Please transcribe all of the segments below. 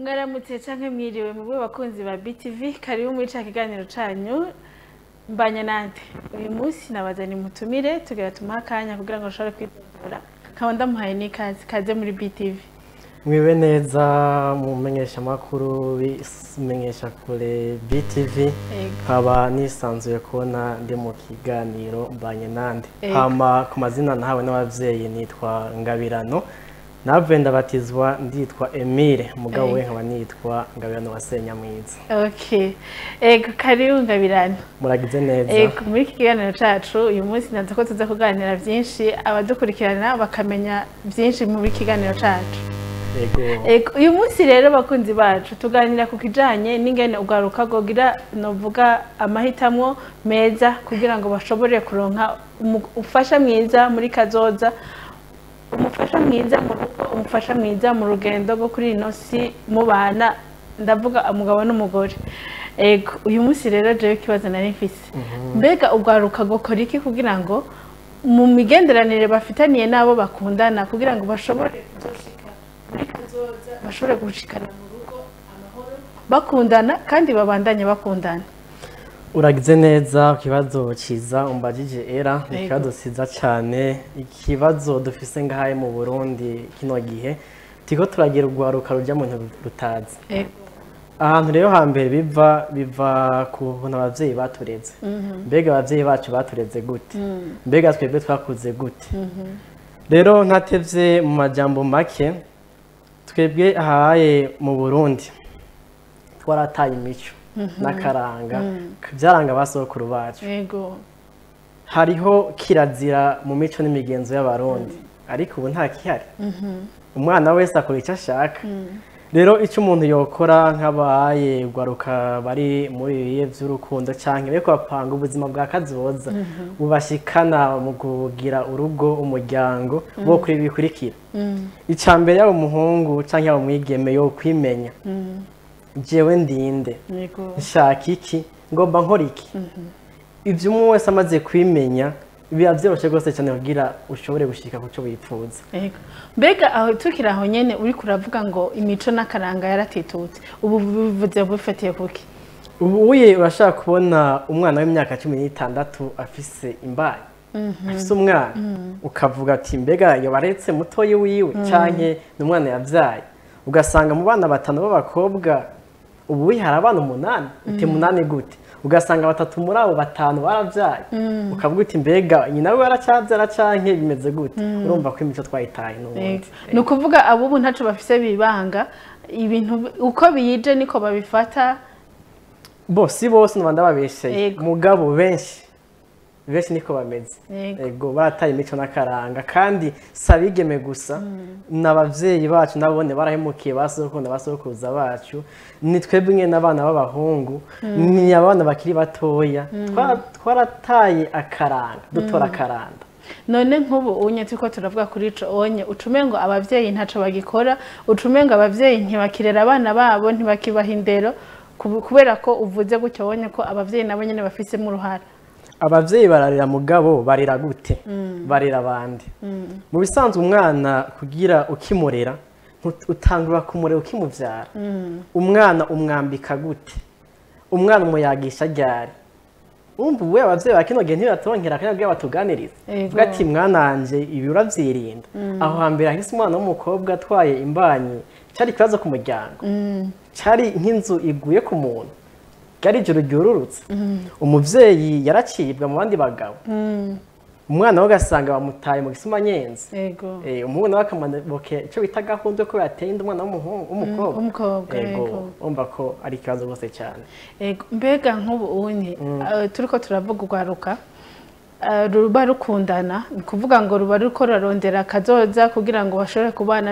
Mwaramutse canke mwiriwe mu bakunzi ba BTV karibu muri ca kiganiro canyu mbanya nande. Uyu munsi nabazani mutumire tugira tumakanya kugira ngo ashobore kwitondora. Kaba ndamuhaye n'ikaze muri BTV. Mwiwe neza mu menyesha makuru bimenyesha kure BTV haba nisanzuye kubona ndi mu kiganiro mbanye nande. Hama ku mazina nahawe n'abavyeyi nitwa Ngabirano. Nave ndabatizwa nditwa Emile mugabo we nkaba nitwa Ngabirano wa Senyamwiza. Okay. Ego karibu Ngabirano. Muragize neza. Ego muri iki kiganiro cacu uyu munsi naza ko tuza kuganira byinshi abadukurikirana bakamenya byinshi muri kiganiro cacu. Ego uyu munsi rero bakunzi bacu tuganira ku kijanye n'ingene urwaruka gogira novuga amahitamwo meza kugira ngo bashobore kuronka ufasha mwiza muri kazoza. Umufasha mwiza mu rugo, umufasha mwiza mu rugendo rwo kuri ino si mubana ndavuga umugabo n'umugore. Ego uyu munsi rero je kibazo nari mfise. Mbega urwaruka gukora iki kugira ngo mu migenderanire bafitaniye nabo bakundana kugira ngo bashobore kuzoshika muri kazoza bashobore gushikana mu rugo amahoro bakundana kandi babandanye bakundana. Uragize neza ikibazo ciza umbajije era ikibazo ciza cyane ikibazo dufise ngahaye mu Burundi kino gihe tiko turagira urwaruka rujya mu ntu rutazi ahantu rero hambere biva ku buntu abavyeyi batureze mbega abavyeyi bacu batureze gute mbega twebwe twakuze gute rero ntatevye mu majambo make twebwe ahaye mu Burundi twarataye imico nakaranga byaranga basokuru bacu yego hariho kirazira mu mico n'imigenzo y'abarundi ariko ubu nta kihari umwana wese akora icyo ashaka rero icyo umuntu yokora nk'abaye urwaruka bari muri ibihe by'urukundo cyangwa beko bapanga ubuzima bwa kazoza bubashikana mu kugira urugo umuryango bo kuri bikurikira icambere yabo umuhungu cyangwa yabo mwigeme yo kwimenya jewe ndinde nshaka iki ngomba nkora iki ivyo umwe wese amaze kwimenya biba vyoroshe gose cyane kugira ushobore gushika ku cyo wipfuza. Mbega aho tukira aho nyene uri kuravuga ngo imico n'akaranga yaratitutse ubu bivuze bufatiye kuki ubuye urashaka kubona umwana w'imyaka 16 afise imbaye afise umwana ukavuga ati mbega yabaretse mutoyi wiwe canke n'umwana yavyaye ugasanga mu bana batanu b'abakobwa ubu hari abana 8 ute 8 gute ugasanga batatu muri abo batanu baravyaye ukavuga uti mbega nyina we yaracyavyara canke bimeze gute urumva ko imico twayitaye n'ubundi nukuvuga abo ubu ntaco bafise bibanga ibintu uko biyije niko babifata si bose n'abandi babesheye mugabo benshi niko bameze ego barataye imico n'akaranga kandi sabigeme gusa n'abavyeyi bacu nabone barahemukiye basokuruza bacu ni twebwe n'abana b'abahungu ni abana bakiri batoya twarataye akaranga dutora akaranda none nk'ubu unye tuko turavuga kuri ico onye ucumengo abavyeyi ntaco bagikora ucumengo abavyeyi ntibakirera abana babo ntibakibaha indero kubera ko uvuze gutyo onye ko abavyeyi nabo nyene bafise mu ruhara abavyeyi bararira mugabo barira gute barira abandi mu bisanzwe umwana kugira ukimurera utangura kumurera ukimuvyara umwana umwambika gute umwana umuyagisha ryari umva ubu abavyeyi bakino gihe ntibatongera kandi bwa batuganiriza vuga ati mwananje ibi uravyirinda aho hambere ahise umwana w'umukobwa atwaye imbanyi cyari kibazo ku muryango cyari nk'inzu iguye ku muntu gari ijoro ryururutse umuvyeyi yaracibwa mu bandi bagabo umwana we gasanga bamutaye mu gisuma nyenze umuhungu nawe akamuboke ico bita gahunda ko yateye inda umwana w'umukobwa umva ko ari ikibazo gose cyane mbega nk'ubu unye turiko turavuga urwaruka ruba rukundana ni kuvuga ngo ruba ruko rurarondera kazoza kugira ngo bashobore kubana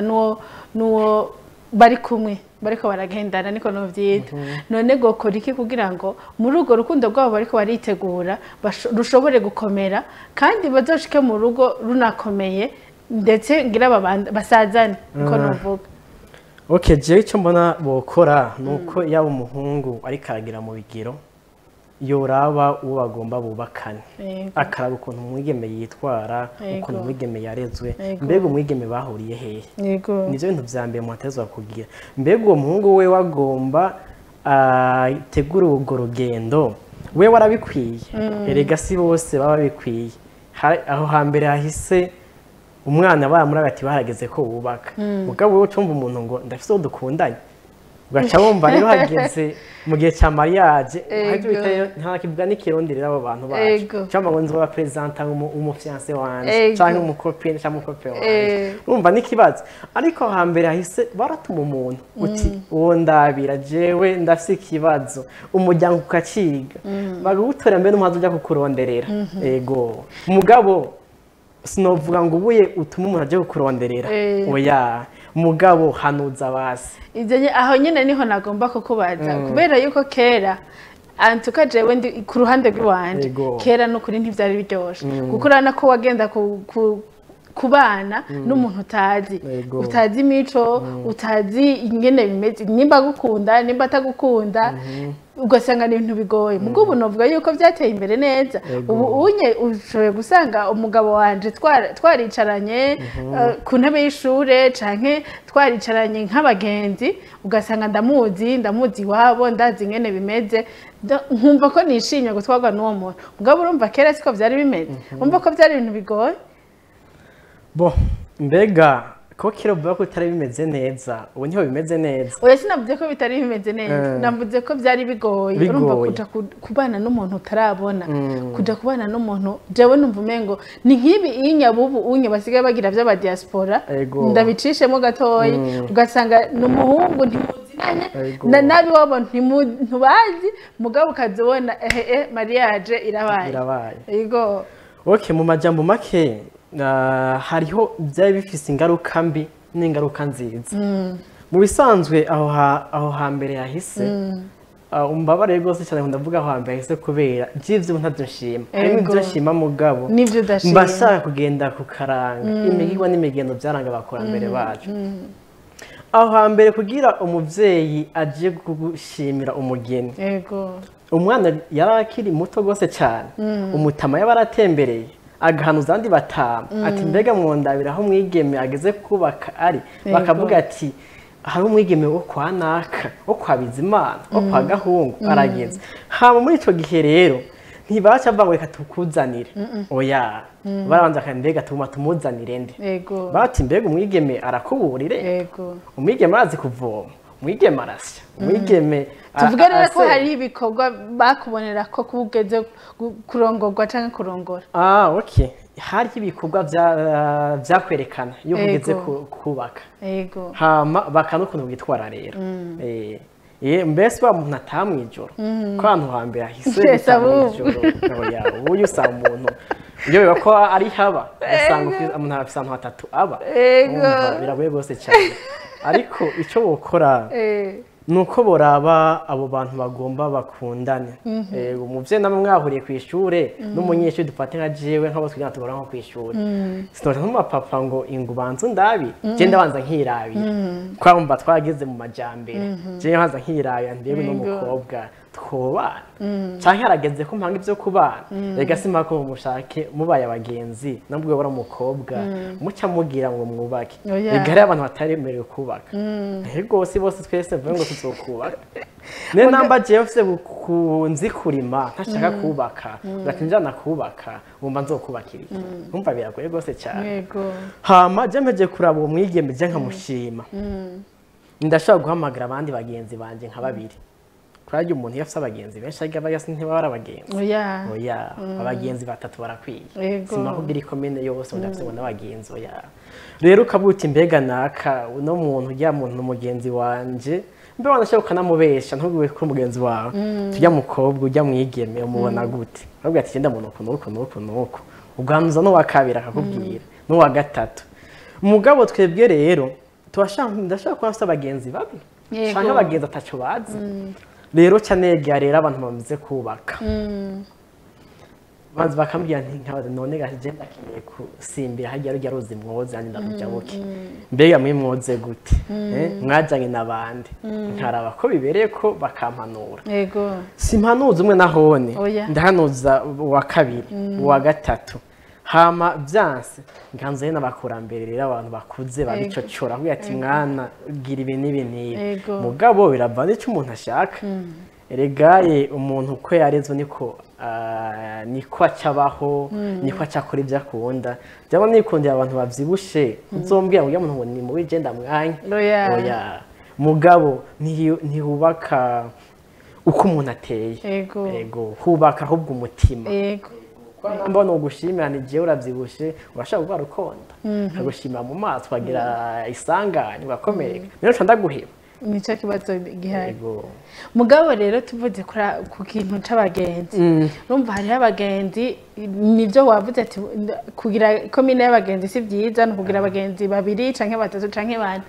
n'uwo bari kumwe bariko baragendana niko no vyita none gokora iki kugira ngo muri urwo rukundo rwabo bariko baritegura rushobore gukomera kandi bazoshike mu rugo runakomeye ndetse ngira basazane niko novuga je icyo mbona bokora nuko yaba umuhungu ariko aragira mu bigiro yoraba uwo bagomba bubakane akaraba ukuntu umwigeme yitwara ukuntu umwigeme yarezwe mbega umwigeme bahuriye hehe nivyo bintu vya mbere muhatezwa kugira mbega uwo muhungu we wagomba tegura urwo rugendo we warabikwiye erega si bose baba bikwiye aho hambere hahise umwana baramura bati barageze ko wubaka mugabo wewe ucumva umuntu ngo ndafise uwo dukundanye ugaca wumva rero hageze mu gihe cya mariage nta kivuga n'ikironderera abo bantu bacu cyangwa ngo nzoba presenta umufiance wanje cyangwa umukopine cyangwa umukope wanje urumva n'ikibazo ariko hambere hahise baratuma umuntu uti uwo ndabira jewe ndafise ikibazo umuryango ukaciga bagagutora mbere n'umuhazi ujya kukuronderera ego mugabo sinovuga ngo ubuye utuma umuntu aje kukuronderera oya mugabo hanuza basi ivyo aho nyene niho nagomba kukubaza kubera yuko kera antuka jewe ndi ku ruhande rw'iwanje kera no kuri ntivyari biryoshe kuko urana ko wagenda kubana n'umuntu utazi imico utazi ingene bimeze nimba gukunda nimba atagukunda ugasanga ni ibintu bigoye mugo ubu novuga yuko byateye imbere neza ubu unye ushoboye gusanga umugabo wanje twaricaranye ku ntebe y'ishure canke twaricaranye nk'abagenzi ugasanga ndamuzi wabo ndazi ingene bimeze nkumva ko nishimye gutwarwa n'uwo muntu mugabo urumva kera siko vyari bimeze umva ko byari ibintu bigoye bo mbega ko kera uvuga ko bitari bimeze neza ubu niho bimeze neza oya sinavuze ko bitari bimeze neza navuze ko byari bigoye urumva kuja kubana n'umuntu utarabona kuja kubana n'umuntu jewe numva umengo ni nk'ibi inyabubu unye basigaye bagira vy'aba diaspora ndabicishemo gatoyi ugasanga n'umuhungu ntimuzinanye nabi wabo ntubazi mugabo ukazibona mariage irabaye yego okay mu majambo make hariho byari bifise ingaruka mbi n'ingaruka nziza mu bisanzwe aho hambere yahise umbabare rwose cyane ndavuga aho hambere yahise kubera by'ivyo ntavyo nshima harimo ivyo nshima mugabo mbashaka kugenda ku karanga imigirwa n'imigendo byaranga abakurambere bacu aho hambere kugira umuvyeyi aje gushimira umugeni umwana yari akiri muto rwose cyane umutama yabaratembereye agahanuza andi batama ati mbega mwondabira aho mwigeme ageze kubaka ari bakavuga ati hari umwigeme wo kwa naka wo kwa Bizimana wo kwa Gahungu arageze hama muri ico gihe rero ntibaca bavanga reka tukuzanire oya barabanza kandi mbega tumuzanire nde bati mbega umwigeme arakuburire umwigeme arazi kuvoma umwigeme arasya umwigeme tuvuge rero ko hari ibikorwa bakubonera ko kugeze kurongorwa canke kurongora okay hari ibikorwa vyakwerekana iyo ugeze kubaka hama bakanukuntu bwitwara rero mbese wa muntu atamwijoro ko ahantu hambere ahise bitamwijoro ubuye usanga umuntu iyo biba ko ari haba usanga umuntu afise ahantu hatatu aba biragoye rwose cyane ariko ico bokora nuko boraba abo bantu bagomba bakundane umuvyeyi namwe mwahuriye ku ishure n'umunyeshuri dufate nka jewe nk'abo twigana tugora nko ku ishure sinoje nk'umapapa ngo ingubanzu ndabi je ndabanza nkirabi kwamva twageze mu majambere je nkaza nkirabi ndebe n'umukobwa twobana canke harageze ko mpanga ivyo kubana rega simba ko mushake mubaye abagenzi nabwo bora umukobwa muca mugira ngo mwubake rega hari abantu bataremerewe kubaka ahubwo bose twese mvuga ngo tuzokubaka ne namba je mfise kunzi kurima ntashaka kubaka ngatinjana kubaka ngomba nzokubakira umva biragoye gose cyane hama je mpeje kuraba uwo mwigeme je nkamushima ndashaka guhamagara abandi bagenzi banje nka babiri kurajya umuntu yafise abagenzi benshi ariko abayasi ntibara abagenzi oya abagenzi batatu barakwiye sima kugira ikomene yose ndafise ngo n'abagenzi oya rero ukabuti mbega naka no muntu ujya muntu n'umugenzi wanje mbe wanashaka kanamubesha ntugwe ko umugenzi wawe tujya mukobwa ujya mwigeme umubona gute ahubwo ati genda muntu nuko ubwanduza no wakabira akakubwira no wa gatatu umugabo twebwe rero ndashaka ko afise abagenzi babi canke abagenzi ataco bazi rero cyane rero abantu bamaze kubaka maze bakambwira nti none gaje ndakeneye gusimbira hajya rujya ruzi mwoze kandi ndamujabuke mbega mwe mwoze gute mwajanye nabandi nkaraba ko bibereye ko bakampanura yego simpanuza umwe nahone ndahanuza wa kabiri wa gatatu hama byanse nganze n'abakurambere rero abantu bakuze babicocora kugira ati mwana gira ibi n'ibi n'ibi mugabo biravana icyo umuntu ashaka eregaye umuntu uko yarezwe niko acabaho niko acakora ibyo akunda byaba nikundiye abantu bavyibushe uzombwira ngo umuntu ni mu wigenda mwanya oya mugabo ntihubaka uko umuntu ateye yego hubaka ahubwo umutima yego mbona ugushimira ni jewe uravyibushe urashaka gukora ukonda akagushimira mu maso wagira isanganya ugakomereka rero nca ndaguheba nico kibazo gihari mugabo rero tuvuze ku kintu c'abagenzi urumva hariho abagenzi nivyo wavuze ati kugira komine y'abagenzi si vyiza no kugira abagenzi babiri canke batatu canke bane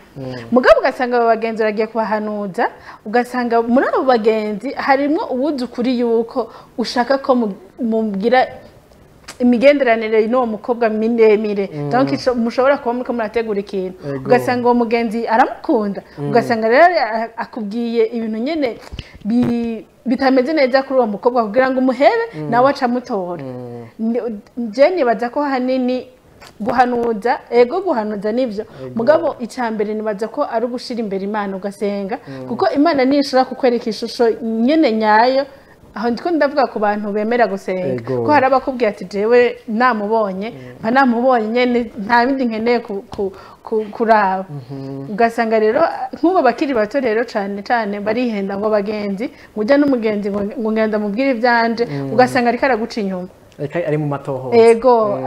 mugabo ugasanga abo bagenzi uragiye kubahanuza ugasanga muri abo bagenzi harimwo uwuzi ukuri yuko ushaka ko mugira imigenderanire n'uwo mukobwa miremire donc mushobora kuba muriko murategura ikintu ugasanga uwo mugenzi aramukunda ugasanga rero akubwiye ibintu nyene bitameze neza kuri uwo mukobwa kugira ngo umuhere nawe aca mutora je nibaza ko hanini guhanuza guhanuza nivyo mugabo icambere nibaza ko ari ugushira imbere Imana ugasenga kuko Imana nishobora kukwereka ishusho nyene nyayo aho ndiko ndavuga ku bantu bemera gusenga ko hari abakubwira ati jewe namubonye nyene nta bindi nkeneye kuraba ugasanga rero nk'ubo bakiri bato rero cane barihenda ngo bagenzi ngujya n'umugenzi ngo ngenda mubwire ivyanje ugasanga ariko araguca inyuma ari mu matohoza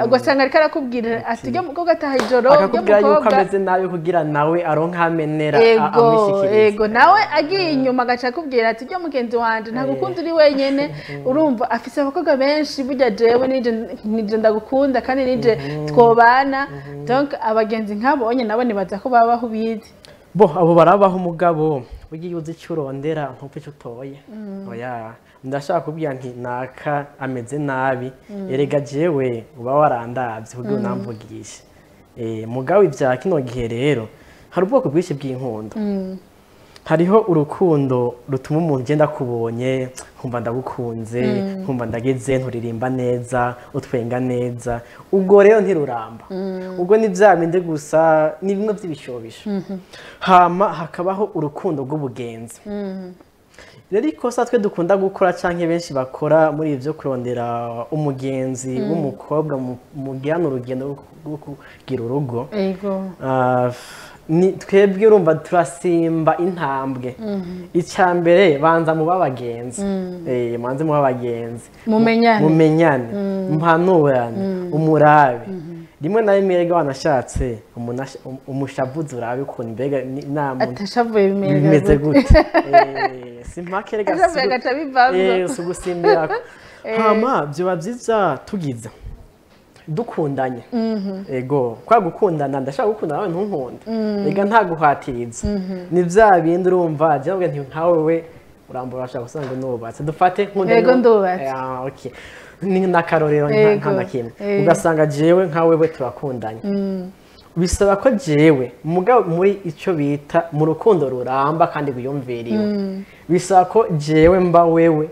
ugasanga ariko arakubwira ati ryo mukobwa ataha ijoro akakubwira yuko ameze nabi kugira nawe aronka amenera amwishikiriza nawe agiye inyuma agaca akubwira ati ryo mugenzi wanje ntagukunda uri wenyene urumva afise abakobwa benshi burya jewe nije ndagukunda kandi nije twobana donc abagenzi nk'abonye nabo nibaza ko babaho bizi abo barabaho umugabo ugiye uzi icyo urondera ntupfe icyo utoye oya ndashaka kubwira nti naka ameze nabi erega jewe uba warandavye kugira unamvugishe mugabo ivya kino gihe rero hari ubwoko bwinshi bw'inkundo hariho urukundo rutuma umuntu ugenda kubonye nkumva ndagukunze nkumva ndageze nturirimba neza utwenga neza ubwo rero ntiruramba ubwo ni vya bindi gusa ni bimwe vy'ibishobisho hama hakabaho urukundo rw'ubugenzi rero ikosa twe dukunda gukora canke benshi bakora muri ivyo kurondera umugenzi w'umukobwa mugirana urugendo rwo kugira urugo twebwe urumva turasimba intambwe icambere banza mu babagenzi manze mu babagenzi mumenyane mpanurane umurabe rimwe na rimwe rega wanashatse umushavuzi urabe ukuntu mbega atashavuye bimeze gute simpake rega sugusimbira hama vyoba vyiza tugiza dukundanye kwa gukundana ndashaka gukundana nawe ntunkunde rega nta guhatiriza ni vya bindi urumva jewe nti nkawe we urambura urashaka usanga nubatse dufate ndubatse ni nakarorero nta nakimwe ugasanga jewe nkawe we turakundanye bisaba ko jewe mugabo muri ico bita mu rukundo ruramba kandi guyumviriwe bisaba ko jewe mba wewe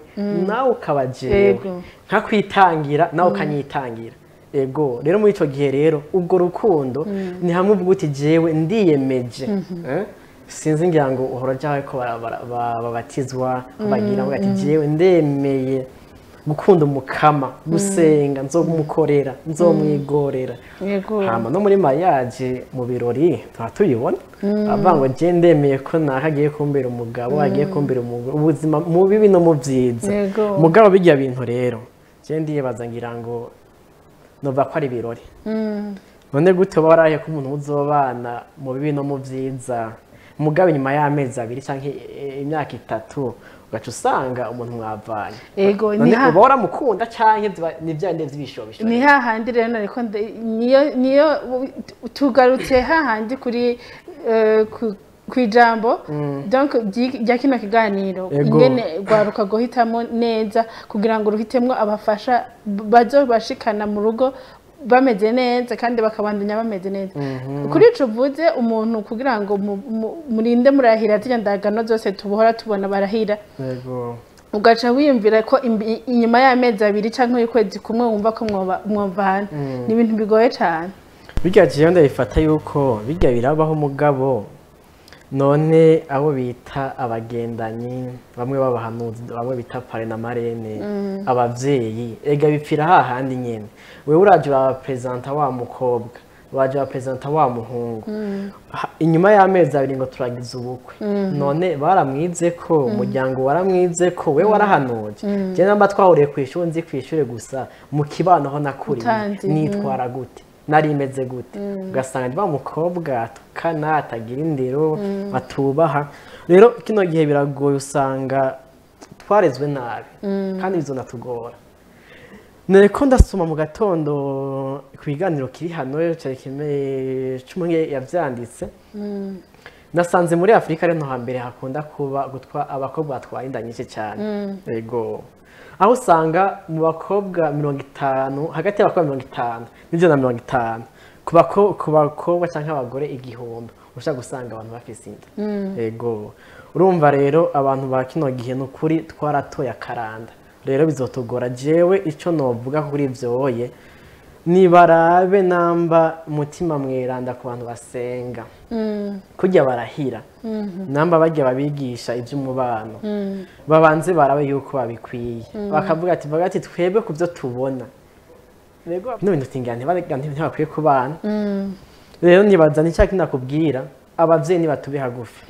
nawe ukaba jewe nka kwitangira nawe ukanyitangira rero muri ico gihe rero ubwo rukundo ni hamwe uvuga uti jewe ndiyemeje sinzi ngira ngo uhora jawe ko babatizwa bagira ngo ati jewe ndemeye gukunda umukama gusenga nzogumukorera nzomwigorera hama no muri mariage mu birori tuyibona avango je ndemeye ko nakagiye kumbera umugabo agiye kumbera ubuzima mu bibi no mu vyiza mugabo bijya bintu rero je ndiyebaza ngira ngo nova ko ari birori none gute baraye ko umuntu uzobana mu bibi no mu vyiza mugabo nyuma y'amezi abiri canke imyaka 3 ugaca usanga umuntu mwavanye none uba waramukunda canke ni vyande vy'ibishobisho ni hahandi rero ariko niyo tugarutse hahandi kuri kwijambo donc rya kino kiganiro ingene rwaruka guhitamwo neza kugira ngo ruhitemwo abafasha bazobashikana mu rugo bameze neza kandi bakabandanya bameze neza kuri ico uvuze umuntu kugira ngo murinde murahira zirya ndagano zose tubohora tubona barahira ugaca wiyumvira ko inyuma y'amezi 2 canke y'ukwezi kumwe wumva ko mwovana ni ibintu bigoye cyane bijya je ndabifata yuko bijya birabaho mugabo none abo bita abagendanyi bamwe babahanuzi bamwe bita pare na marene abavyeyi ega bipfira hahandi nyene wewe uraje urapresenta wa mukobwa waje urapresenta wa muhungu inyuma y'amezi 2 ngo turagize ubukwe none baramwize ko umuryango waramwize ko wewe warahanuje je namba twahuriye kwishuri nzi kwishuri gusa mu kibano ho nakuri nitwara gute nari imeze gute ugasanga ba mukobwa tukana atagira indero batubaha rero kino gihe biragoye usanga twarezwe nabi kandi bizonatugora nereko ndasoma mu gatondo kwiganiro kiri hano cyari cyumwe yavyanditse nasanze muri Afrika rero hambere hakunda kuba gutwa abakobwa batwaye inda nyinshi cyane yego aho usanga mu bakobwa 50 hagati y'abakobwa 50 n'ijana na 50 ku bakobwa canke abagore 1000 ushaka gusanga abantu bafise inda yego urumva rero abantu ba kino gihe n'ukuri twaratoye akaranda rero bizotugora jewe ico novuga kuri ivyoye nibarabe namba mutima mweranda ku bantu basenga kujya barahira namba bajya babigisha iby'umubano babanze barabe yuko babikwiye bakavuga ati twebwe ku byo tubona rego no bintu tingane ntibakwiye kubana rero nibaza nicyo kinakubwira abavyeyi nibatube hagufi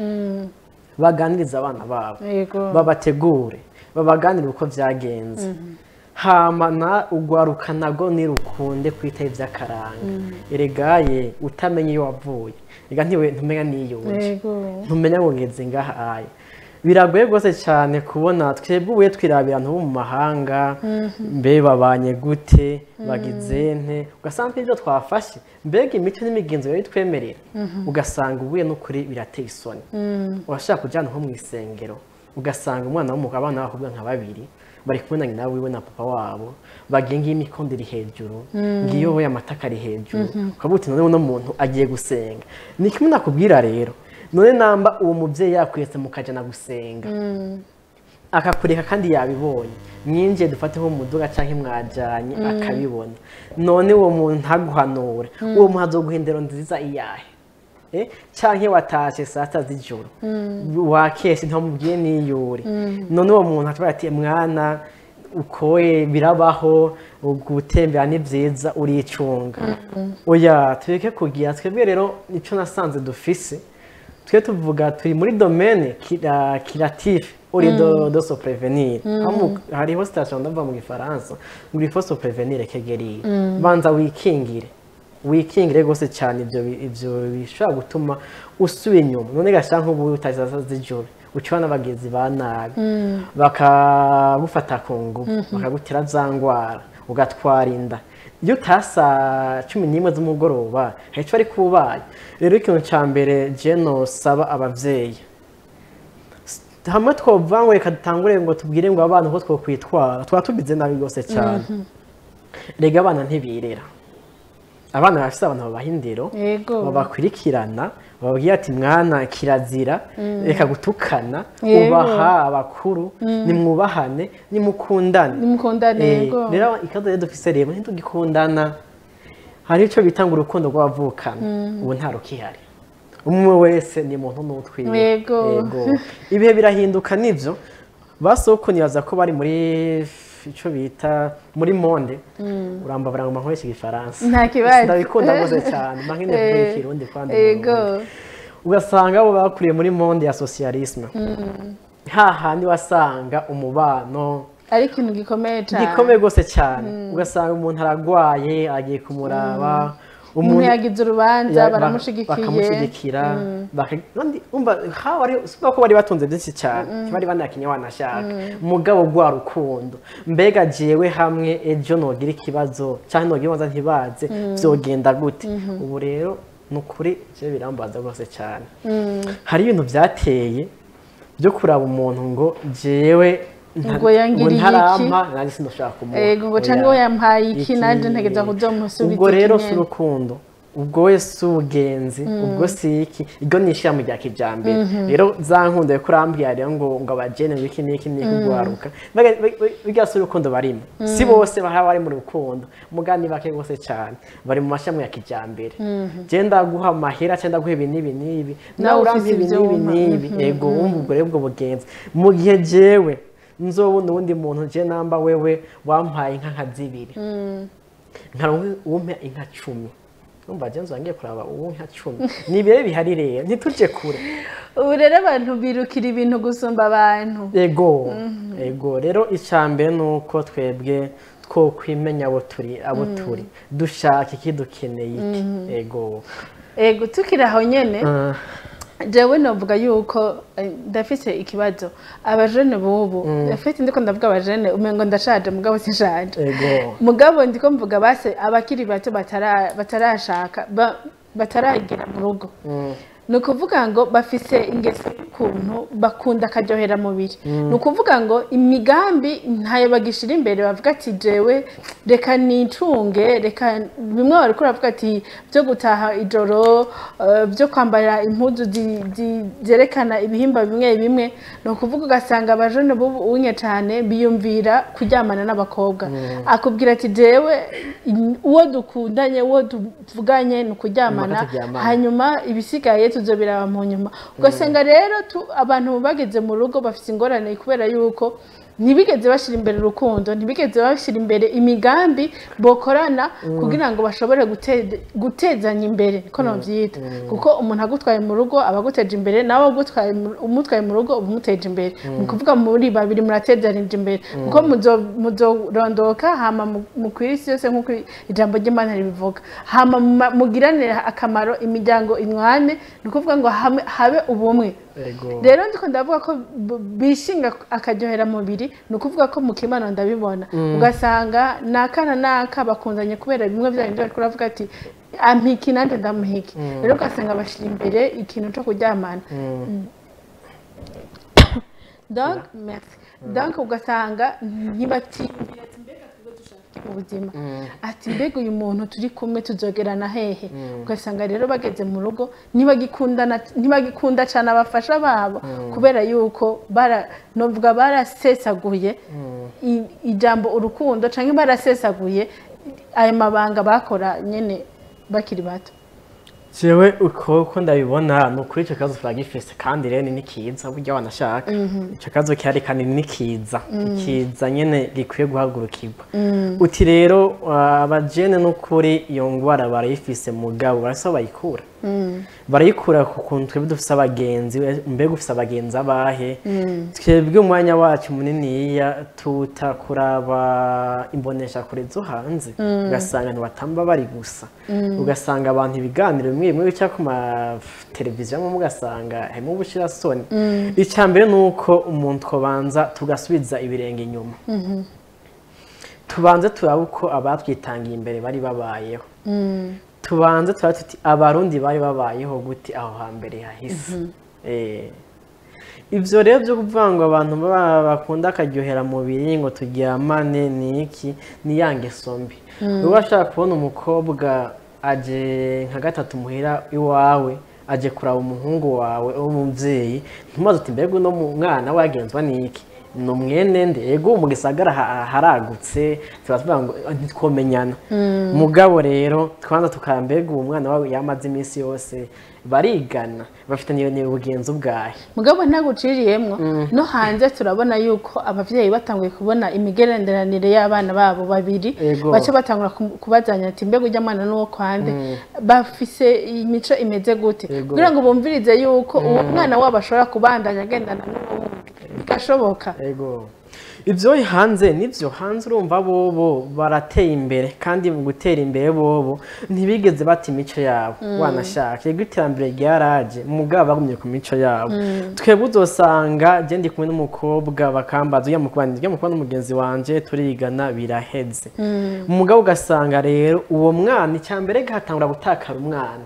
baganiriza abana babo babategure babaganira uko vyagenze hamana ugwaruka nago nirukunde kwita ivyakaranga eregaye utamenye iyo wavuye ega ntiwe ntumenya niyo ntumenya ngo ngeze ngaha aye biragoye gose cyane kubona twebwe twirabira ntu mu mahanga mbe babanye gute bagizente ugasanga ibyo twafashe mbega imico n'imigenzo yari twemerera ugasanga ubuye no kuri birateye isoni urashaka kujana nko mu isengero ugasanga umwana w'umugabo abana bakobwa nka babiri bari kubona nyina wiwe na papa wabo bagenga imikondo iri hejuru ngiyo we amataka ari hejuru ukabuti none no muntu agiye gusenga ni kimwe nakubwira rero none namba uwo muvyeyi yakwese mukajana gusenga akakureka kandi yabibonye mwinje dufate nko muduga canke mwajanye akabibona none uwo muntu ntaguhanura uwo muntu azoguhindero nziza iyahe canke watashe sata z'ijoro wakeshe ntamubwiye niyuri none uwo muntu atwaye ati mwana ukoye birabaho gutembera ni vyiza uricunga oya tureke kugira twebwe rero ico nasanze dufise twe tuvuga turi muri domaine créatif au lieu de se prévenir hariho station ndava mu gifaransa ngo il faut se prévenir que guérir banza wikingire gose cyane ivyo bishobora gutuma usuye inyuma none gashanka ubu utazaza z'ijoro ucibana bagezi ba nabi bakagufata ku nguvu bakagutira zangwara ugatwara inda iyo utasa 11 z'umugoroba hecho ari kubaye rero ikintu ca mbere je no saba abavyeyi hamwe twovangwe kadutangure ngo tubwire ngo abantu ko twokwitwara twatubize nabi gose cyane rega abana ntibirera abana bafise abantu babahindiro babakurikirana bababwira ati mwana kirazira reka gutukana ubaha abakuru nimwubahane nimukundane rero ikazo dufise rero ntitugikundana hari ico bitanga urukundo rw'abavukana ubu nta rukihari umwe wese ni muntu n'utwiye yego ibihe birahinduka nivyo basoko nibaza ko bari muri ico bita muri monde urambabara ngo mankoresha igifaransa nta kibazo ndabikunda gose cyane mankine muri kirundi kwandi yego ugasanga abo bakuriye muri monde ya socialisme hahandi wasanga umubano ari ikintu gikomeye gose cyane ugasanga umuntu aragwaye agiye kumuraba umuntu yagize urubanza bakamushigikira umva ko bari batunze byinshi cyane bari banakinye wanashaka mugabo gwa rukundo mbega jewe hamwe ejo nogira ikibazo cyane nogira ntibaze vyogenda gute ubu rero nukuri je birambaza rwose cyane hari ibintu byateye byo kuraba umuntu ngo jewe ngo yangiriye iki nari sinoshaka kumuha ngo cyangwa yampaye iki nanje ntegeza kuzomusubiza ubwo rero si urukundo ubwo wese ubugenzi ubwo si iki ibyo nishira mu rya kijambere rero zankunde kurambya rero ngo abajene wiki niki urwaruka bigasura urukundo barimo si bose bari mu rukundo mugani bake bose cyane bari mu mashamwe ya kijambere je ndaguha amahera cyenda guha ibi nibi nawe urampa ibi nibi ego wumva ubwo rero ubwo bugenzi mu gihe jewe nzobona uwundi muntu je namba wewe wampaye inka zibiri nkaronka umpe inka 10 umva je nzangiye kuraba uwo nka 10 nibere bihari rero ntituje kure ubu rero abantu birukira ibintu gusumba abantu ego rero icambere nuko twebwe two kwimenya abo turi dushaka ikidukeneye iki ego tukiraho nyene jewe novuga yuko ndafise ikibazo abajene bubu ndafite ndiko ndavuga abajene umengo ndashaje mugabo sishaje mugabo ndiko mvuga base abakiri bato batarashaka bataragira mu rugo nukuvuga ngo bafise ingeso y'ukuntu bakunda akaryohera mubiri nukuvuga ngo imigambi ntayo bagishira imbere bavuga ati jewe reka nicunge reka bimwe bari kuravuga ati byo gutaha ijoro byo kwambara impuzu zerekana ibihimba bimwe nukuvuga ugasanga abajene bubu unye cyane biyumvira kuryamana n'abakobwa akubwira ati jewe uwo dukundanye uwo tuvuganye nukuryamana hanyuma ibisigaye tuzobiraba mu nyuma ugasanga rero abantu bageze mu rugo bafite ingorane kubera yuko ntibigeze bashira imbere urukundo ntibigeze bashira imbere imigambi bokorana kugira ngo bashobore gutezanya imbere ko novyita kuko umuntu agutwaye mu rugo abaguteje imbere nawe umutwaye mu rugo umuteje imbere nukuvuga muri babiri muratezanije imbere kuko muzorondoka hama mu kwisi yose nkuko ijambo ry'Imana ribivuga hama mugiranira akamaro imiryango inwane nukuvuga ngo habe ubumwe rero ndiko ndavuga ko bishinga akaryohera mubiri nukuvuga ko mu kimano ndabibona ugasanga naka bakunzanye kubera bimwe byarinde bari kuravuga ati ampiki nande ndamuhiki rero ugasanga bashira imbere ikintu cyo kuryamana donc ugasanga ntibatimbira mu buzima ati mbega uyu muntu turi kumwe tuzogerana hehe ugasanga rero bageze mu rugo ntibagikunda cyane abafasha babo kubera yuko novuga barasesaguye ijambo urukundo canke barasesaguye ayo mabanga bakora nyene bakiri bato jewe uko ndabibona nukuri ico kazo fragifese kandi rero ni kiza burya wanashaka ico kazo cyari kandi ni kiza nyene gikwiye guhagurukirwa uti rero abajene nukuri iyo ngwara barayifise mugabo barasaba bayikura barayikura ku kuntu twebwe dufise abagenzi mbega ufise abagenzi abahe twebwe umwanya wacu muniniya tutakuraba imbonesha kure zo hanze ugasanga ntibatamba bari gusa ugasanga abantu ibiganiro bimwe bica ku ma televiziyo mugasanga harimo ubushira soni icambere nuko umuntu twobanza tugasubiza ibirenge inyuma tubanze turaba uko abatwitangiye imbere bari babayeho tubanze tuti abarundi bari babayeho gute aho hambere hahise ivyo rero byo kuvuga ngo abantu bakunda akaryohera mubiri ngo turyamane niki ni yange sombi ubashaka kubona umukobwa aje nka gatatu muhira iwawe aje kuraba umuhungu wawe umuvyeyi ntumaze uti mbega no mwana wagenzwa niki no mwene ndego mu gisagara haragutse turavuga ngo ntitwomenyana mugabo rero twanza tukambega uwo mwana wawe yamaze iminsi yose barigana bafitaniye n'ubugenzi bwahe mugabo ntaguciriyemwo no hanze turabona yuko abavyeyi batanguye kubona imigerenderanire y'abana babo babiri bace batangura kubazanya ati mbega ujya mwana n'uwo kwande bafise imico imeze gute kugira ngo bumvirize yuko uwo mwana wabo ashobora kubandanya agendana n'uwo gashoboka ibyo hanze nibyo hanze urumva bobo barateye imbere kandi mu gutera imbere bobo ntibigeze bata imico yabo wanashaka yego iterambere ryaraje mugabo bagumye ku mico yabo twebwe uzosanga je ndi kumwe n'umukobwa bakambaza uya mukubana n'umugenzi wanje turigana biraheze umugabo ugasanga rero uwo mwana icyambere gatangura gutakara umwana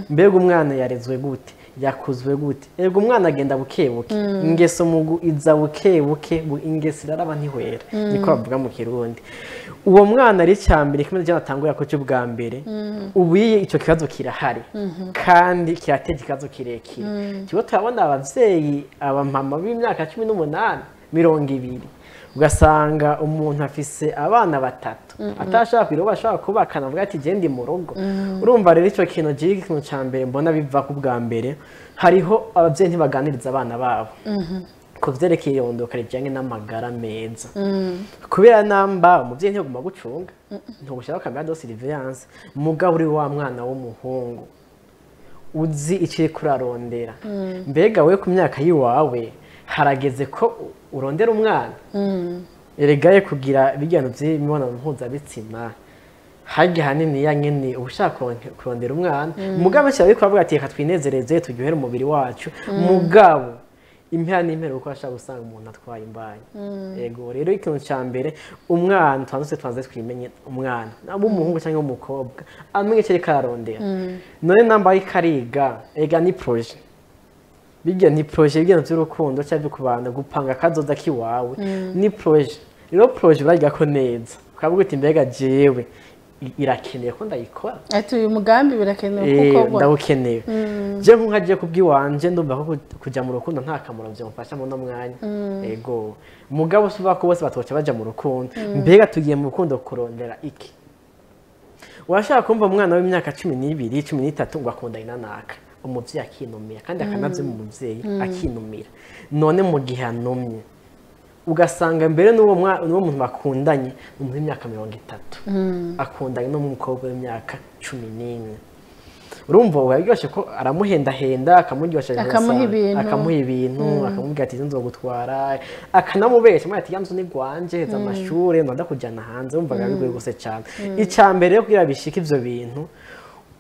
mbega umwana yarezwe gute yakuzwe gute ego umwana agenda bukebuke ingeso mugu iza bukebuke ingeso iraraba ntihwera niko bavuga mu Kirundi uwo mwana ari cyambere kimwe cy'atanguye ko cyo bwa mbere ubuye icyo kibazo kirahari kandi kirateye ikibazo kirekire kibo turabona abavyeyi abamama b'imyaka 18 20 ugasanga umuntu afise abana batatu atashaka kwiroba ashaka kubakana avuga ati je ndi mu rugo urumva rero icyo kintu giki kintu cyambere mbona biva ku bwa mbere hariho abavyeyi ntibaganiriza abana babo ko vyerekeye irondoka rijanye n'amagara meza kubera namba umuvyeyi ntiyaguma gucunga ntugushaka kamera de surveillance mugabo uri wa mwana w'umuhungu uzi iciri kurarondera mbega we ku myaka yiwawe harageze ko urondera umwana eregaye kugira bijyano by'imibonano mpuzabitsina hajya hanini ya nyene ubushaka kurondera umwana mugabo cyari kwavuga ati reka twinezereze turyohere umubiri wacu mugabo impera n'impera uko ashaka gusanga umuntu atwaye imbaye yego rero ikintu cya mbere umwana twanze twimenye umwana abo umuhungu cyangwa umukobwa amenye cyo kararondera none namba ikariga ega ni projet bijya ni projet bijya by'urukundo cyangwa kubana gupanga kazoza kiwawe ni projet rero projet baragiga ko neza ukavuga uti mbega jewe irakeneye ko ndayikora ati uyu mugambi birakenewe kuko ndawukeneye je nkagiye kubwiwanje ndumva ko kujya mu rukundo nta kamaro byo mfasha mu no mwanya ego mugabo suba ko bose batoca baja mu rukundo mbega tugiye mu rukundo kurondera iki washaka kumva umwana w'imyaka 12 13 ngo akunda inanaka umuvyeyi akinumira kandi akanavye mu muvyeyi akinumira none mu gihe anomye ugasanga mbere n'uwo muntu bakundanye mu myaka 30 akundanye n'umukobwa w'imyaka 11 urumva wabyoshe ko aramuhendahenda akamuryoshya akamuha ibintu akamubwira ati nzogutwara akanamubesha mwe ati yanzu ni gwanje za amashure ndanda kujyana hanze umvaga bigoye gose cyane icambere yo kugira bishika ivyo bintu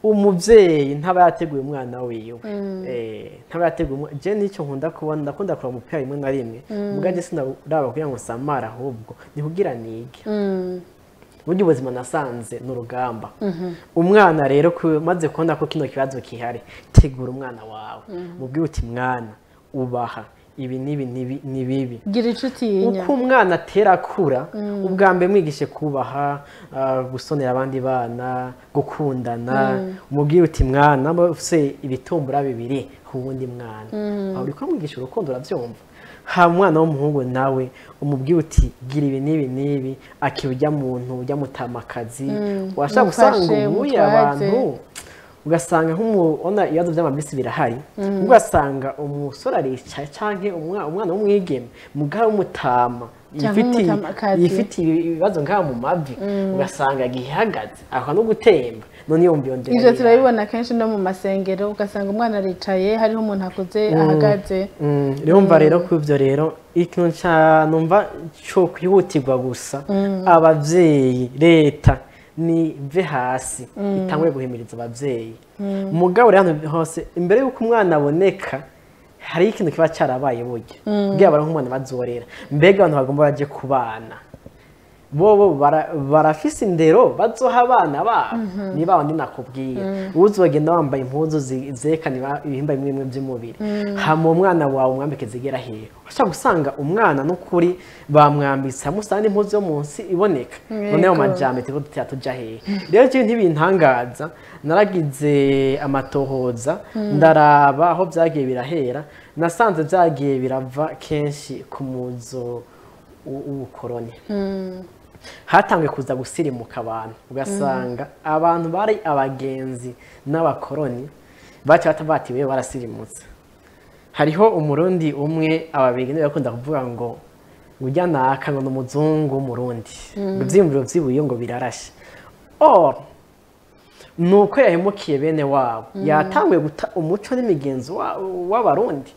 umuvyeyi ntaba yateguye umwana wiwe ntaba yateguye je nicyo nkunda kubona ndakunda kura umupira rimwe na rimwe mugaje sinaraba kugira ngo samara ahubwo ni kugira nige buryo ubuzima nasanze n'urugamba umwana rero maze kubona ko kino kibazo kihari tegura umwana wawe mubwire uti mwana ubaha ibi ni bibi gira inshuti uko umwana atera kura ubwa mbere mwigishe kubaha gusonera abandi bana gukundana umubwire uti mwana ufise ibitumbura bibiri ubundi mwana aho uriko mwigisha urukundo uravyumva ha umwana w'umuhungu nawe umubwire uti gira ibi nibi akirujya muntu ujya mutamakazi washaka gusanga ubuye abantu ugasanga nk'umwana ibibazo by'amabisi birahari ugasanga umusore aricaye canke umwana w'umwigeme mugabo umutama yifite ibibazo ngaha mu mavi ugasanga gihagaze aho no gutemba none yombi yondera ivyo turabibona kenshi no mu masengero ugasanga umwana aricaye hariho umuntu akuze ahagaze urumva rero ku ivyo rero ikintu numva cyo kwihutirwa gusa abavyeyi leta ni ve hasi itangwe guhimiriza abavyeyi mugabo rero hose imbere yuko umwana aboneka hari ikintu kiba cyarabaye burya bwaba ari nk'umwana bazorera mbega abantu bagomba baje kubana bobo barafise indero bazoha abana babo niba wandi nakubwiye uzogenda wambaye impuzu zekana ibihimba bimwe by'umubiri hama umwana wawe umwambike zigera hehe ushaka gusanga umwana n'ukuri bamwambitse amusana impuzu yo munsi iboneka noneho majame tiko tuja hehe rero cyo ntibintangaza naragize amatohoza ndaraba aho byagiye birahera nasanze byagiye birava kenshi ku muzo ubukoroni hatangiye kuza gusirimuka abantu ugasanga abantu bari abagenzi n'abakoroni baca batabatiwe barasirimutse hariho umurundi umwe ababiri niwe bakunda kuvuga ngo ujya naka ngo n'umuzungu w'umurundi ivyimviro vyibuye ngo birarashe nuko yahemukiye bene wabo yatanguye guta umuco n'imigenzo w'abarundi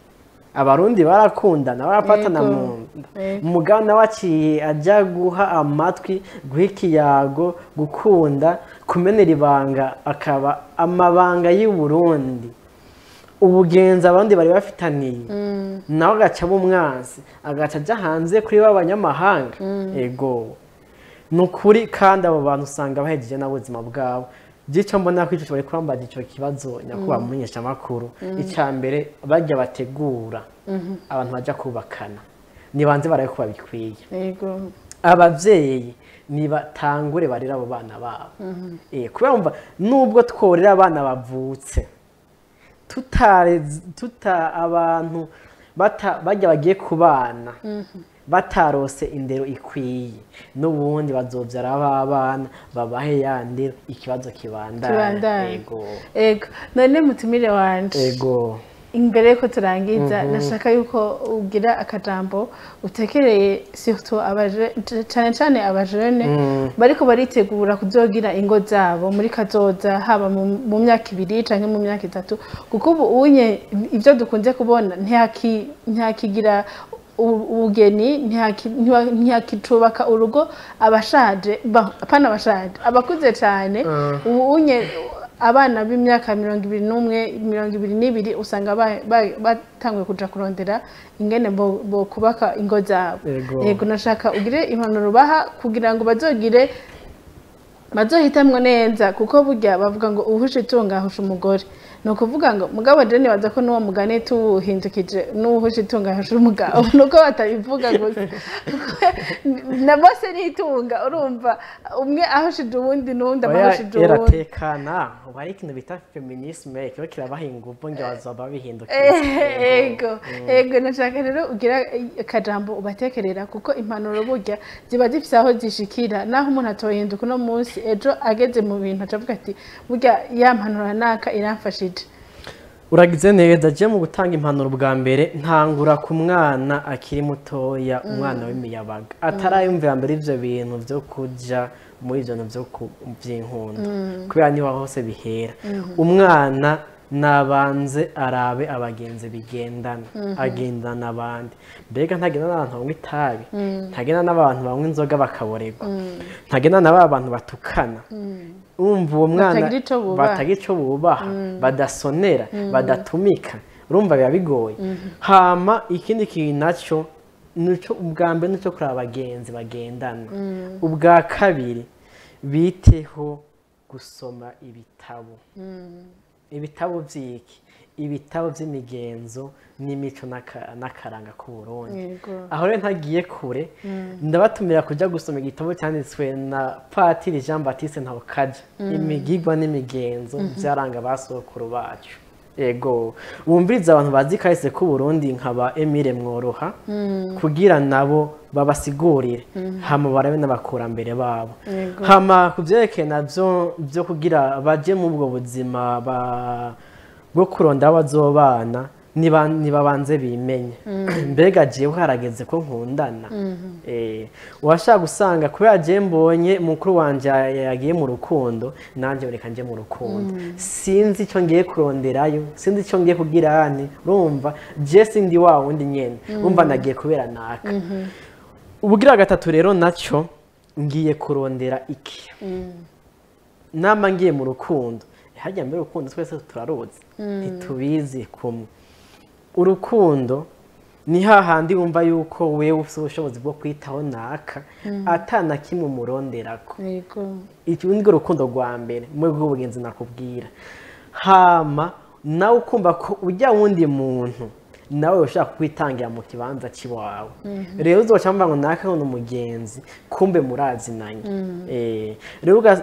abarundi barakundana barafatana mu nda umugabo nawe aciye ajya guha amatwi guha ikiyago gukunda kumenera ibanga akaba amabanga y'u Burundi ubugenzi abandi bari bafitaniye nawe agaca umwanzi agaca ajya hanze kuri b'abanyamahanga ego nukuri kandi abo bantu usanga bahejeje n'ubuzima bwabo gico mbona ko ico bari kurambaza ico kibazo nyakuba mumenyesha makuru icambere bajya bategura abantu baja kubakana nibanze baraye kuba bikwiye yego abavyeyi nibatangure barira abo bana babo kubera umva nubwo tworera abana bavutse tuta abantu bajya bagiye kubana batarose indero ikwiye n'ubundi bazovyara abana babahe yandero ikibazo kibandana ego none mutumire wanje ego imbere yuko turangiza nashaka yuko ugira akajambo utekereye surtout cyane abajene bariko baritegura kuzogira ingo zabo muri kazoza haba mu myaka 2 canke mu myaka 3 kuko ubu unye ivyo dukunze kubona ntihakigira ubugeni ntihakicubaka urugo abashaje apana abashaje abakuze cyane ubu unye abana b'imyaka 21 22 usanga batangwe kuja kurondera ingene bo kubaka ingo zabo yego nashaka ugire impanuro baha kugira ngo bazohitamwo neza kuko burya bavuga ngo uhusha itunga ahusha umugore no kuvuga ngo mugabo je nibaza ko nuwo mugane tuwuhindukije n'uhusha itunga ahusha umugabo nuko batabivuga gusa na bose nitunga urumva umwe ahushije uwundi n'undi abahushije uwundi eratekana bari ikintu bita feminisme cyo kirabahinga ubwo nge bazaba bihindukije ego nashaka rero ugira akajambo ubatekerera kuko impanuro burya ziba zifise aho zishikira naho umuntu atohinduka no munsi ejo ageze mu bintu acavuga ati burya ya mpanuro naka iramfashije uragize neza je mu gutanga impanuro bwa mbere ntangura ku mwana akiri mutoya umwana w'imiyabaga atarayumvira mbere ivyo bintu vyo kuja muri ivyo byo by'inkunda kubera niho hose bihera umwana nabanze arabe abagenzi bigendana agendana abandi mbega ntagenda n'abantu banywa itabi ntagenda n'abantu banywa inzoga bakaborerwa ntagenda n'abantu batukana umva uwo mwana batagira ico bubaha badasonera badatumika urumva biba bigoye hama ikindi kintu naco nico ubwa mbere nico kuri abagenzi bagendana ubwa kabiri biteho gusoma ibitabo ibitabo vyiki ibitabo vy'imigenzo n'imico n'akaranga ku Burundi aho rero ntagiye kure ndabatumira kuja gusoma igitabo cyanditswe na Patiri Jean Baptiste Ntawukaja imigigwa n'imigenzo byaranga basokuru bacu ego wumviriza abantu bazi kahise ku Burundi nkaba Emile Mworoha kugira nabo babasigurire hama barabe n'abakurambere babo hama kuvyerekeye navyo byo kugira baje mu bwo buzima bwo kuronda abazobana nibabanze bimenye mbega jewe harageze ko nkundana washaka gusanga kubera je mbonye mukuru wanje yagiye mu rukundo nanje reka nje mu rukundo sinzi ico ngiye kuronderayo sinzi ico ngiye kugira ane urumva je sindi wa wundi nyene umva nagiye kubera naka ubugira gatatu rero naco ngiye kurondera iki nama ngiye mu rukundo hajya mbere urukundo twese turaruzi ntitubizi kumwe urukundo ni hahandi wumva yuko wewe ufite ubushobozi bwo kwitaho naka atana kimwe umuronderako icyo ni urukundo rwa mbere mu bw'ubugenzi nakubwira hama nawe ukumva ko ujya wundi muntu nawe ushaka kwitangira mu kibanza cy'iwawe rero uzoca mva ngo naka no umugenzi kumbe murazinanye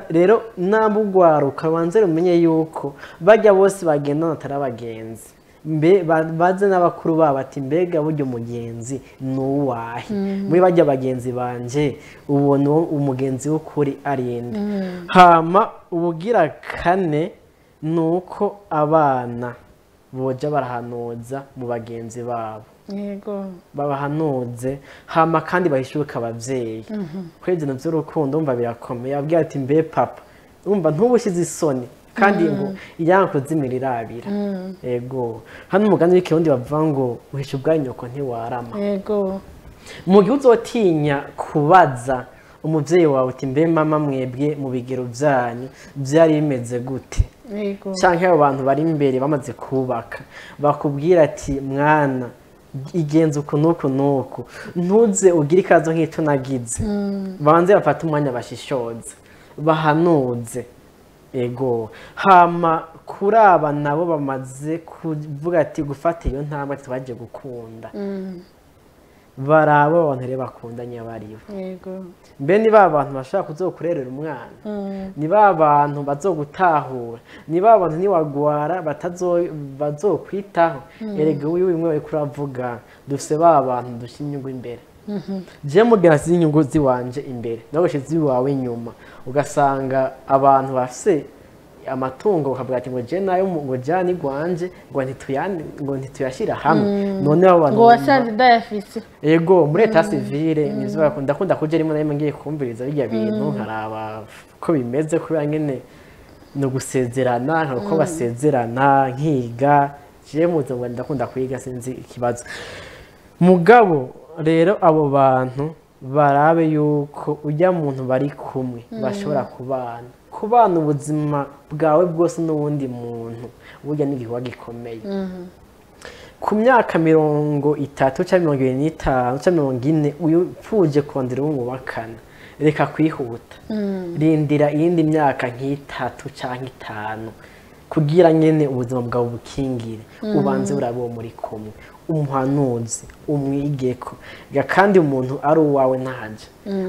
rero namba ugwaruka banze rumenye yuko bajya bose bagendana atarabagenzi baze n'abakuru babo ati mbega buryo umugenzi nuwahe muri bajya bagenzi banje ubona umugenzi w'ukuri arinde hama ubugira kane nuko abana boja barahanuza mu bagenzi babo yego babahanuze hama kandi bahishuka abavyeyi kwezi no by'urukundo umva birakomeye abwira ati mbe papa umva ntubushize isoni kandi ngo iyanga kuzimira irabira. Yego hano umugani w'ikirundi bavuga ngo uhisha ubwayo nyoko ntiwarama. Yego mu gihe uzotinya kubaza umuvyeyi wawe uti mbe mama mwebwe mu bigero byanyu byari bimeze gute, canke abo bantu bari imbere bamaze kubaka bakubwira ati mwana igenza uku nuku nuku ntuze ugira ikazo nk'icyo nagize, banze bafata umwanya bashishoza bahanuze. Ego hama kuraba nabo bamaze kuvuga ati gufata iyo ntambwe twaje gukunda, baraba abantu rero bakundanye baribo. Mbe ni ba bantu bashaka kuzokurerera umwana, ni ba bantu bazogutahura, ni ba bantu niwagwara bazokwitaho. Erega uyu wimwe we kuravuga dufise ba bantu dushyira inyungu imbere. Je mugera si inyungu ziwanje imbere nagoshize iwawe nyuma, ugasanga abantu bafise amatungo ukavuga ati ngo je nayo ngo jani gwanje ngo ntituyashira hamwe, noneho abantu ngo wasanze dayafise. Ego muri leta civile nizo bakunda kuje rimwe na rimwe ngiye kumviriza bijya bintu nkaraba ko bimeze kubera nyene no gusezerana nkako basezerana nkiga. Je muzo ngo ndakunda kwiga sinzi ikibazo mugabo. Rero abo bantu barabe yuko ujya muntu bari kumwe bashobora kubana ubuzima bwawe bwose n'uwundi muntu, burya n'igihuwa gikomeye. Ku myaka 30 cyangwa 25 cyangwa 40 uyupfuje kondera umubakana, reka kwihuta, rindira iyindi myaka nk'itatu cyangwa 5 kugira nyene ubuzima bwawe bukingire, ubanze urabe uwo muri kumwe, umuhanuzi umwigeko kandi umuntu ari uwawe ntaje.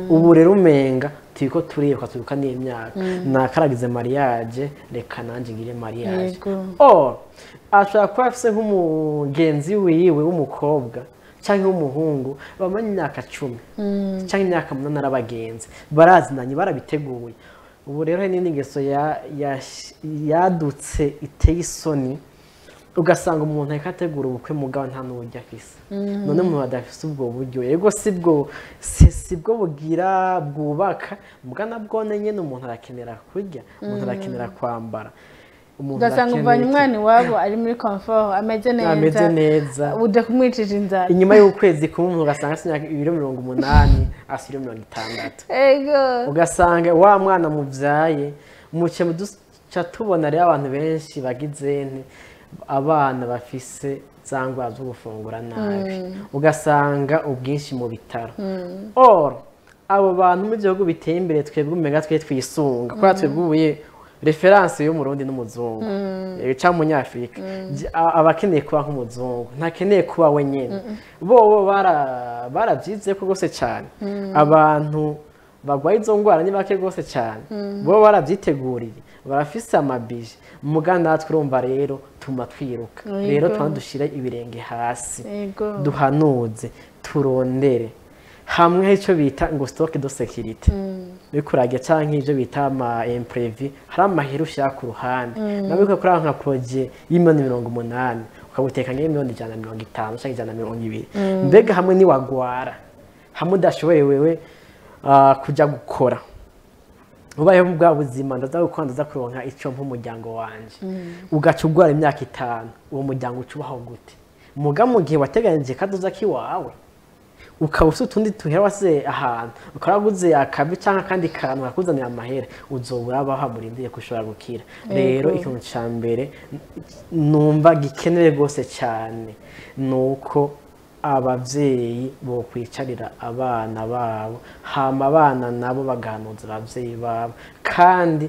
Ubu rero umenga turiko turiruka turuka n'imyaka nakaragize mariage, reka nanje ngire mariage. Ashobora kuba afise nk'umugenzi wiwe w'umukobwa canke w'umuhungu bamanye imyaka 10 canke imyaka 8 arabagenzi barazinanye barabiteguye. Ubu rero n'indi ngeso yadutse iteye isoni, ugasanga umuntu akategura ubukwe mugabo nta n'uburyo afise. None umuntu adafise ubwo buryo, yego sibwo bugira bwubaka mugana bwone nyene. Umuntu arakenera kurya, umuntu arakenera kwambara, ugasanga uvanye umwana iwabo ari muri comfort ameze neza uje kumwicisha inzara. Inyuma y'ukwezi kumwe umuntu ugasanga asinya ibiro 80 asira 60. Ugasanga wa mwana muvyaye muce muduca tubona rero abantu benshi bagize abana bafise zangwa zo gufungura nabi, ugasanga ubwinshi mu bitaro. Abo bantu mu gihugu biteye imbere twebwe umega twisunga kwa twebwe reference yo mu Burundi n'umuzungu cyangwa umunyafrika abakeneye kuba nk'umuzungu ntakeneye kuba wenyene. Bo baravyize ko gose cyane, abantu bagwaye izo ngwara ni bake gose cyane, bo baravyiteguriye barafise amabije muganda natwe urumva rero tuma twiruka. Rero twandushira ibirenge hasi, duhanuze turondere hamwe icyo bita ngo stock de sécurité, bikurage canke ivyo bita ama imprévu, hari amahera ushaka ku ruhande nabiko kuri nka projet y'imiliyoni 80 ukabuteka nk'imiliyoni 150 canke 120. Mbega hamwe ni wagwara hamwe udashoboye wewe kuja gukora ubayeho mu bwa buzima ndaza kuronka ico nk'umuryango wanje, ugaca ugwara imyaka 5, uwo muryango ucubaho gute? Muga mu gihe wateganije kadoza kiwawe ukawusa utundi tuhera wase ahantu ukaraguze akabi canka kandi kantu akuzanira amahera, uzobura bahamurindiye kushobora gukira. Rero ikintu cyambere numva gikeneye gose cyane nuko abavyeyi bo kwicarira abana babo, hama abana nabo bagahanuza abavyeyi babo kandi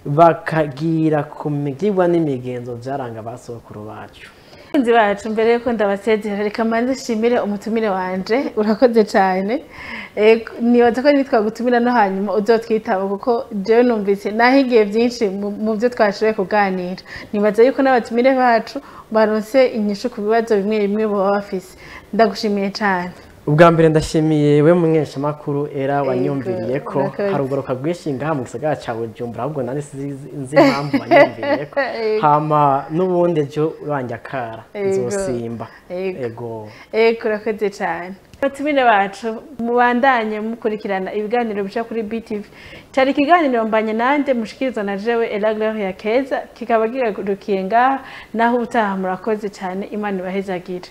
bakagira kumigirwa n'imigenzo byaranga basokuru bacu. Inzi bacu mbere yuko ndabasezera reka manze shimire umutumire wanje, urakoze cyane. Nibaza ko nitwa gutumira no hanyuma uzotwitaba kuko jewe numvise nahigiye byinshi mu byo twashoboye kuganira. Nibaza yuko n'abatumire bacu baronse inyishu ku bibazo bimwe bimwe bo bafise. Ndagushimiye cyane. ubwa mbere ndashimiye we munyesha makuru era wanyumviriye ko hari urwaruka rwinshi ngaha mu gisagara ca Bujumbura ahubwo nani nzi impamvu wanyumviriye ko hama n'ubundi ejo uranjakara nzosimba ego urakoze cyane batumire bacu mubandanye mukurikirana ibiganiro bica kuri BTV cyari ikiganiro mbanye nande mushikirizwa na jewe Gloria Keza kikaba gigarukiye ngaha naho utaha murakoze cyane Imana ibahezagire.